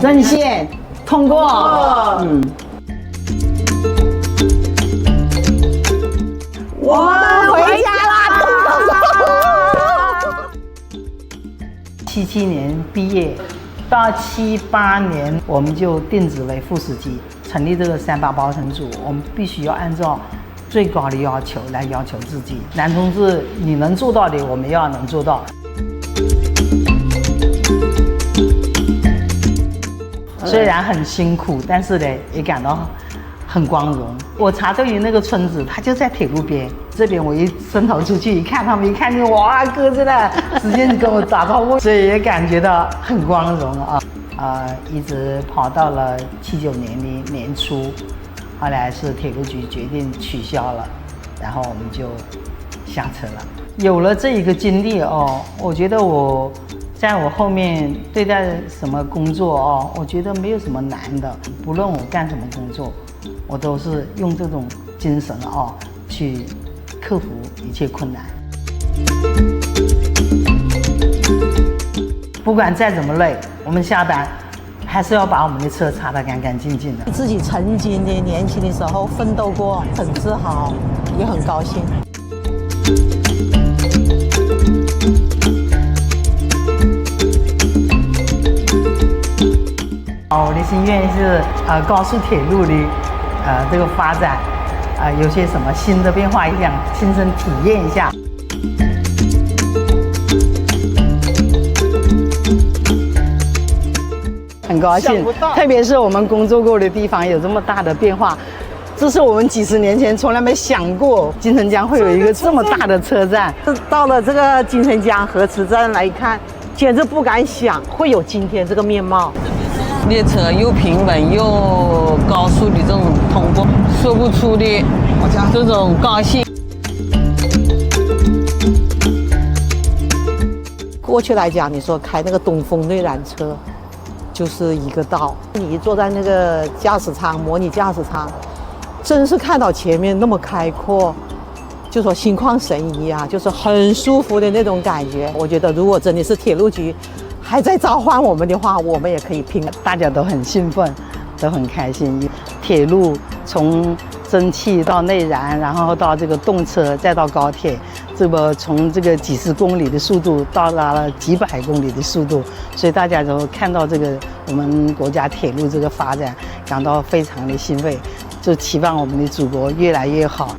针线通过。我们回家啦！77年毕业，到78年我们就定职为副司机，成立这个38包成组。我们必须要按照最高的要求来要求自己。男同志，你能做到的，我们要能做到。虽然很辛苦，但是呢，也感到很光荣。我查对于那个村子，它就在铁路边。这边我一伸头出去一看，他们一看见哇，哥在那，直接就跟我打招呼，所以也感觉到很光荣啊。一直跑到了79年的年初，后来是铁路局决定取消了，然后我们就下车了。有了这一个经历哦，我觉得在我后面对待什么工作哦，我觉得没有什么难的，不论我干什么工作，我都是用这种精神哦去克服一切困难。不管再怎么累，我们下班还是要把我们的车擦得干干净净的。自己曾经的年轻的时候奋斗过，很自豪，也很高兴。我的心愿是高速铁路的这个发展有些什么新的变化，也想亲身体验一下。很高兴，特别是我们工作过的地方有这么大的变化，这是我们几十年前从来没想过，金城江会有一个这么大的车站。到了这个金城江河池站来看，简直不敢想会有今天这个面貌。列车又平稳又高速的这种通过，说不出的这种高兴。过去来讲，你说开那个东风内燃车，就是一个道。你坐在那个驾驶舱，模拟驾驶舱，真是看到前面那么开阔，就说心旷神怡啊，就是很舒服的那种感觉。我觉得，如果真的是铁路局还在召唤我们的话，我们也可以拼。大家都很兴奋，都很开心。铁路从蒸汽到内燃，然后到这个动车，再到高铁，这个从这个几十公里的速度到达了几百公里的速度，所以大家都看到这个我们国家铁路这个发展，感到非常的欣慰，就期望我们的祖国越来越好。